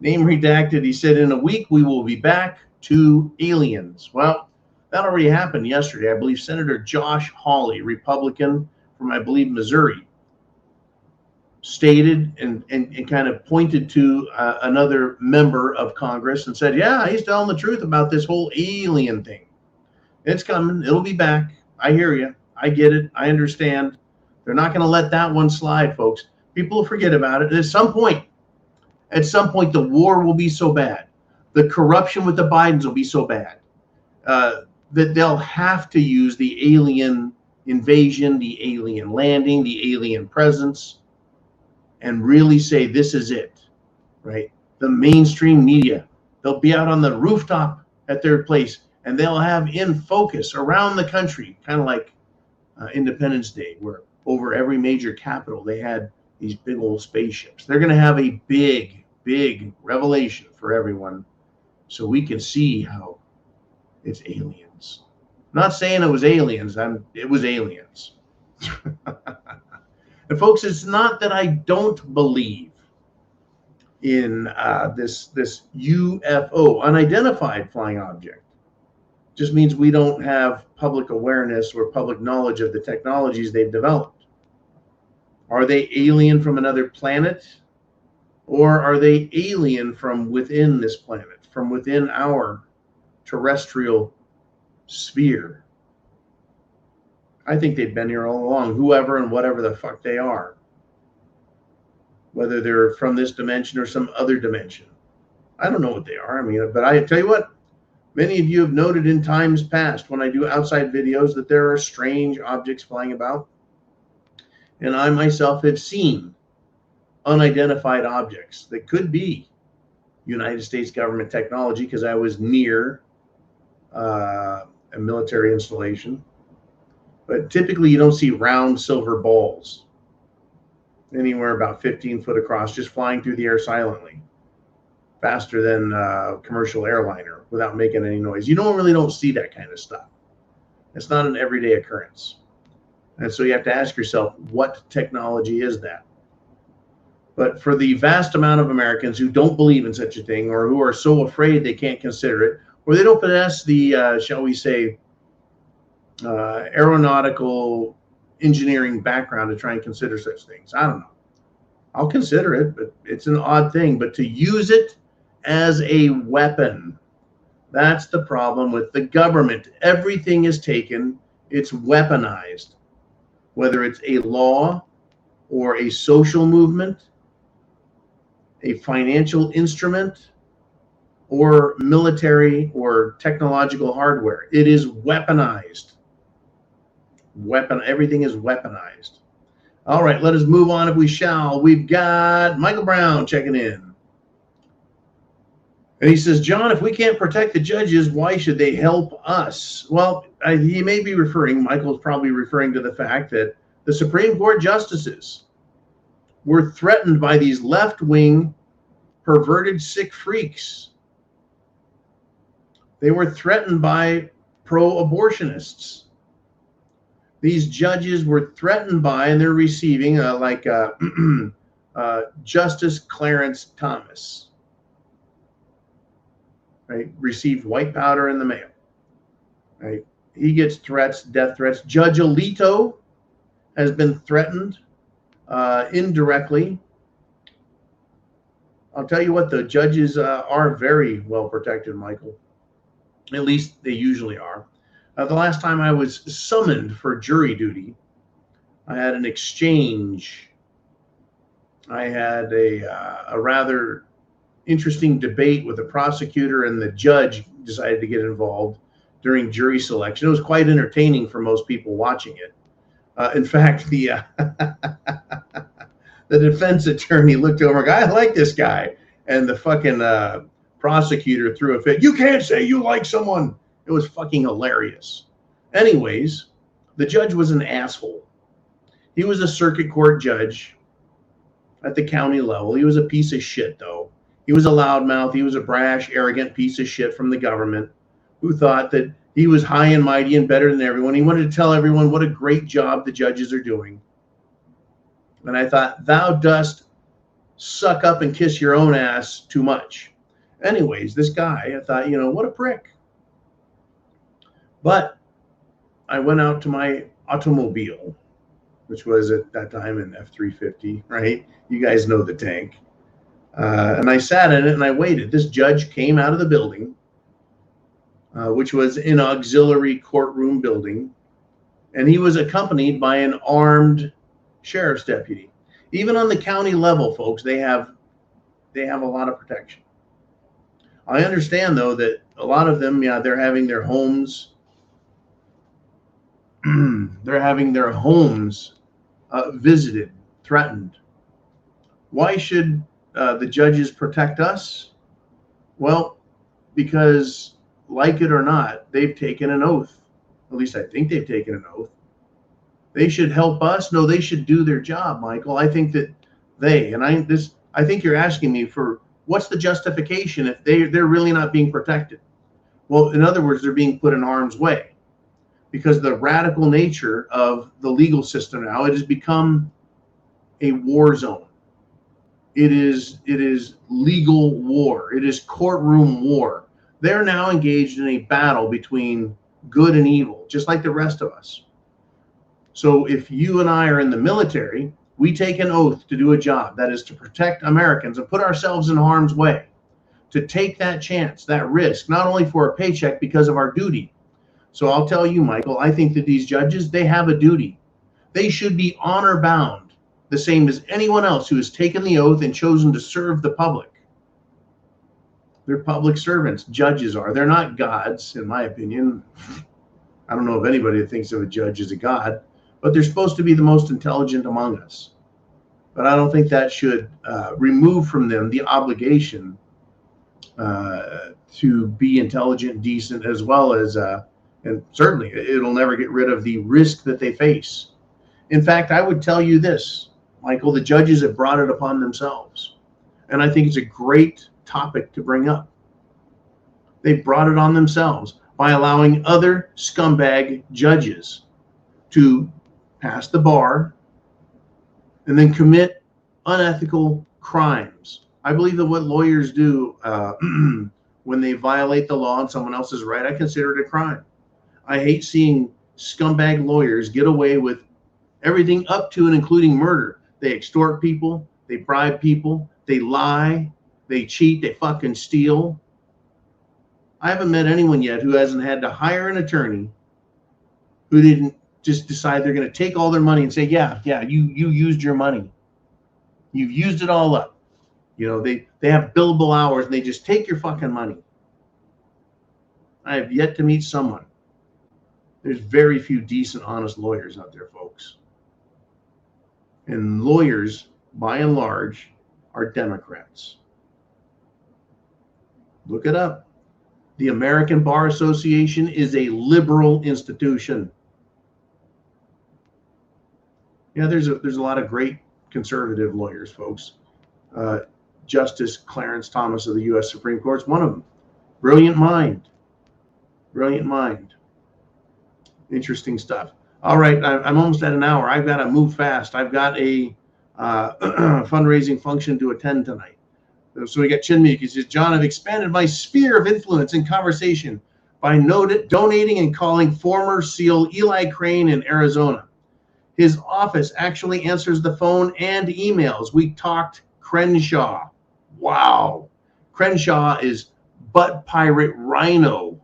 Name redacted. He said, in a week, we will be back to aliens. Well, that already happened yesterday. I believe Senator Josh Hawley, Republican from, I believe, Missouri, stated and kind of pointed to another member of Congress and said, yeah, he's telling the truth about this whole alien thing. It's coming. It'll be back. I hear you. I get it. I understand. They're not going to let that one slide, folks. People will forget about it. At some point, the war will be so bad. The corruption with the Bidens will be so bad that they'll have to use the alien invasion, the alien landing, the alien presence, and really say, this is it, right? The mainstream media, they'll be out on the rooftop at their place, and they'll have in focus around the country, kind of like Independence Day, where over every major capital, they had these big old spaceships. They're going to have a big, big revelation for everyone so we can see how it's aliens. I'm not saying it was aliens. It was aliens. And folks, it's not that I don't believe in this UFO, unidentified flying object. It just means we don't have public awareness or public knowledge of the technologies they've developed. Are they alien from another planet? Or are they alien from within this planet, from within our terrestrial sphere? I think they've been here all along, whoever and whatever the fuck they are. Whether they're from this dimension or some other dimension. I don't know what they are. I mean, but I tell you what, many of you have noted in times past when I do outside videos that there are strange objects flying about. And I myself have seen unidentified objects that could be United States government technology because I was near a military installation. But typically you don't see round silver balls anywhere about 15 foot across, just flying through the air silently, faster than a commercial airliner without making any noise. You really don't see that kind of stuff. It's not an everyday occurrence. And so you have to ask yourself, what technology is that? But for the vast amount of Americans who don't believe in such a thing, or who are so afraid they can't consider it, or they don't possess the, shall we say, aeronautical engineering background to try and consider such things. I don't know. I'll consider it, but it's an odd thing. But to use it as a weapon, that's the problem with the government. Everything is taken, it's weaponized. Whether it's a law or a social movement, a financial instrument, or military or technological hardware, it is weaponized. Everything is weaponized. All right, let us move on if we shall. We've got Michael Brown checking in. And he says, John, if we can't protect the judges, why should they help us? Well, he may be Michael's probably referring to the fact that the Supreme Court justices were threatened by these left-wing, perverted, sick freaks. They were threatened by pro-abortionists. These judges were threatened by, and they're receiving Justice Clarence Thomas, right? Received white powder in the mail, right? He gets threats, death threats. Judge Alito has been threatened indirectly. I'll tell you what, the judges are very well protected, Michael. At least they usually are. The last time I was summoned for jury duty, I had an exchange. I had a rather interesting debate with the prosecutor, and the judge decided to get involved during jury selection. It was quite entertaining for most people watching it. In fact, the The defense attorney looked over, I like this guy. And the fucking prosecutor threw a fit. You can't say you like someone. It was fucking hilarious. Anyways, the judge was an asshole. He was a circuit court judge at the county level. He was a piece of shit, though. He was a loudmouth. He was a brash, arrogant piece of shit from the government who thought that he was high and mighty and better than everyone. He wanted to tell everyone what a great job the judges are doing. And I thought, thou dost suck up and kiss your own ass too much. Anyways, this guy, I thought, what a prick. But I went out to my automobile, which was at that time an F-350, right? You guys know the tank. And I sat in it and I waited. This judge came out of the building, which was an auxiliary courtroom building, and he was accompanied by an armed sheriff's deputy. Even on the county level, folks, they have a lot of protection. I understand, though, that a lot of them, they're having their homes visited, threatened. Why should the judges protect us? Well, because, like it or not, they've taken an oath. At least I think they've taken an oath. They should help us. No, they should do their job, Michael. I think that I think you're asking me for what's the justification if they're really not being protected? Well, in other words, they're being put in harm's way because the radical nature of the legal system now, it has become a war zone. It is legal war. It is courtroom war. They're now engaged in a battle between good and evil, just like the rest of us. So if you and I are in the military, we take an oath to do a job, that is to protect Americans and put ourselves in harm's way, to take that chance, that risk, not only for a paycheck because of our duty. So I'll tell you, Michael, I think that these judges, they have a duty. They should be honor bound, the same as anyone else who has taken the oath and chosen to serve the public. They're public servants. Judges are. They're not gods, in my opinion. I don't know if anybody that thinks of a judge as a god, but they're supposed to be the most intelligent among us. But I don't think that should remove from them the obligation to be intelligent, decent, as well as, and certainly it'll never get rid of the risk that they face. In fact, I would tell you this, Michael, the judges have brought it upon themselves. And I think it's a great topic to bring up. They've brought it on themselves by allowing other scumbag judges to pass the bar and then commit unethical crimes. I believe that what lawyers do when they violate the law and someone else's right, I consider it a crime. I hate seeing scumbag lawyers get away with everything up to and including murder. They extort people, they bribe people, they lie, they cheat, they fucking steal. I haven't met anyone yet who hasn't had to hire an attorney who didn't just decide they're going to take all their money and say, yeah, you used your money. You've used it all up. They have billable hours and they just take your fucking money. I have yet to meet someone. There's very few decent, honest lawyers out there, folks. And lawyers, by and large, are Democrats. Look it up. The American Bar Association is a liberal institution. Yeah, there's a lot of great conservative lawyers, folks. Justice Clarence Thomas of the U.S. Supreme Court is one of them. Brilliant mind. Brilliant mind. Interesting stuff. All right, I'm almost at an hour. I've got to move fast. I've got a fundraising function to attend tonight. So we got Chinmeek. He says, John, I've expanded my sphere of influence in conversation by donating and calling former SEAL Eli Crane in Arizona. His office actually answers the phone and emails. We talked Crenshaw. Wow. Crenshaw is butt pirate rhino,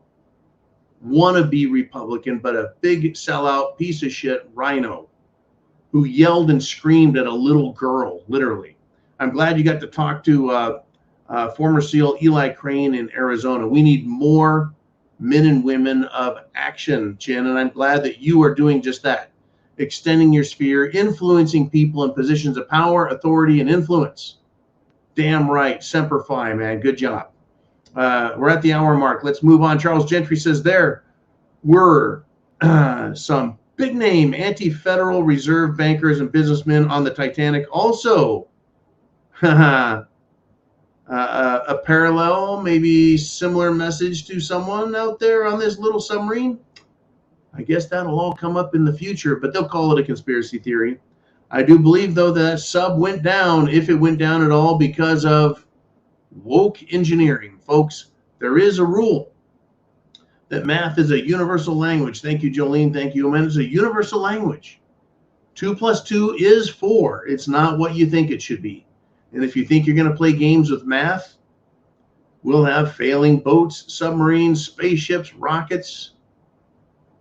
wannabe Republican, but a big sellout piece of shit rhino who yelled and screamed at a little girl, literally. I'm glad you got to talk to former SEAL Eli Crane in Arizona. We need more men and women of action, Chin, and I'm glad that you are doing just that. extending your sphere, influencing people in positions of power, authority, and influence. Damn right. Semper Fi, man. Good job. We're at the hour mark. Let's move on. Charles Gentry says there were some big name anti-Federal Reserve bankers and businessmen on the Titanic. Also, a parallel, maybe similar message to someone out there on this little submarine. I guess that'll all come up in the future, but they'll call it a conspiracy theory. I do believe, though, that sub went down, if it went down at all, because of woke engineering. Folks, there is a rule that math is a universal language. Thank you, Jolene. Thank you, Amanda. It's a universal language. 2 + 2 is 4. It's not what you think it should be. And if you think you're going to play games with math, we'll have failing boats, submarines, spaceships, rockets,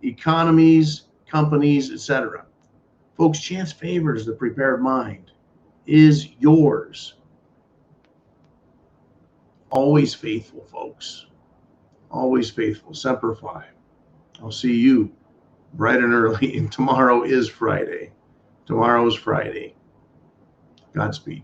economies, companies, etc. Folks, chance favors the prepared mind. Is yours. Always faithful, folks. Always faithful. Semper Fi. I'll see you bright and early. And tomorrow is Friday. Tomorrow is Friday. Godspeed.